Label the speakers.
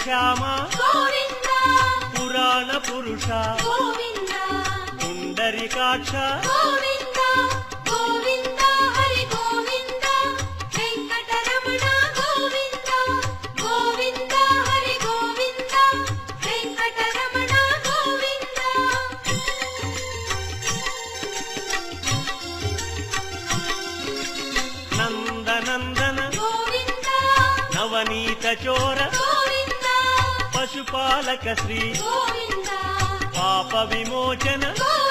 Speaker 1: శ్యామ
Speaker 2: గోవింద
Speaker 1: పురాణ పురుష
Speaker 2: గోవింద
Speaker 1: పుండరీకాక్ష
Speaker 2: గోవింద గోవింద హరి గోవింద వెంకటరమణ గోవింద గోవింద హరి గోవింద వెంకటరమణ గోవింద
Speaker 1: నందనందన
Speaker 2: గోవింద
Speaker 1: నవనీత చోర
Speaker 2: గోవింద
Speaker 1: పశుపాలక శ్రీ
Speaker 2: గోవింద
Speaker 1: పాప విమోచన
Speaker 2: గోవింద